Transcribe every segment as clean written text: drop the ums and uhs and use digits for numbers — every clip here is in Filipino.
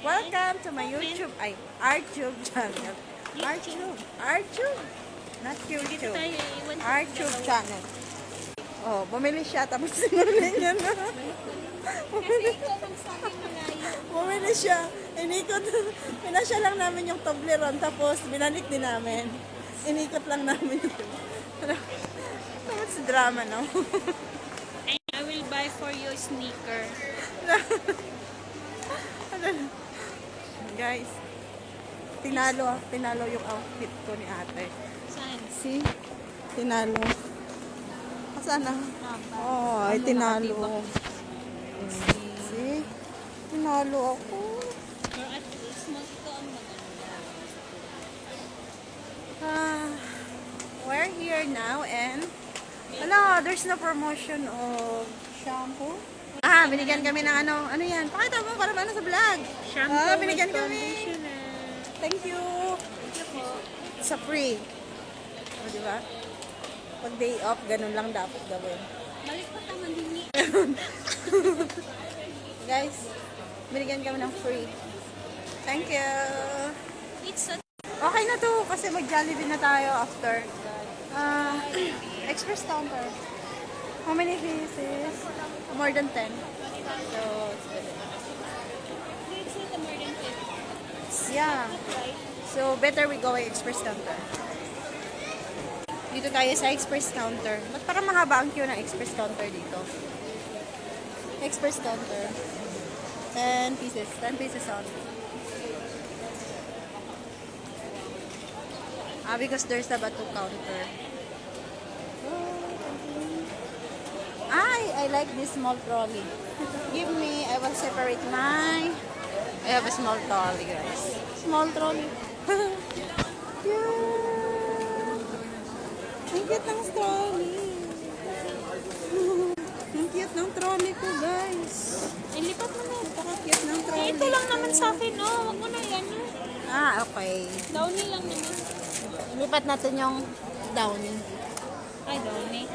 Welcome to my YouTube, ay, RTube channel. RTube. Not YouTube. RTube channel. Oh, bumili siya, tapos sinuli niya na. Bumili siya. Inikot. Pinasya lang namin yung Toblerone, tapos binalik din namin. Inikot lang namin yun. Tapos drama, no? I will buy for you sneaker. Guys, tinalo yung outfit ko ni ate. Saan? See? Tinalo. Saan na? Oh, ay tinalo. See? Tinalo ako. Or at least magka ang maganda. We're here now and wala, there's no promotion of shampoo. Binigyan kami ng ano yan? Pakita mo para sa vlog. Shampoo binigyan with kami. conditioner. Thank you. Sa free. O, diba? Pag day off, ganun lang dapat gawin. Balik pa taman din ni. Guys, binigyan kami ng free. Thank you. It's so Okay na to kasi mag-Jollibee na tayo after. Express counter. How many pieces? More than 10. So, it's good. it's not more than 50. Yeah. So, better we go express counter. Dito tayo sa express counter. Ba't parang mahaba ang queue ng express counter dito? Express counter. 10 pieces. 10 pieces only. Because there's a batu counter. I like this small trolley. Give me, I will separate my... I have a small trolley, guys. Small trolley. Cute. Ang cute ng trolley. Ang cute ng trolley ko, guys. Ilipat mo na. Napaka-cute ng trolley. Ito lang naman sa akin, no? Huwag mo na yan. Okay. Downy lang naman. Lipat natin yung downy. Ay, downy.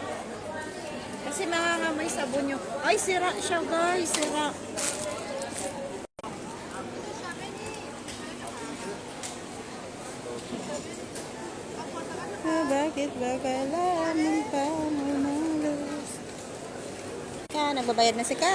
Kasi mangangamoy sabon yung... Ay, sira siya, guys. Sira. Bakit ba kailangan pa mamalas? Nagbabayad na si Ka.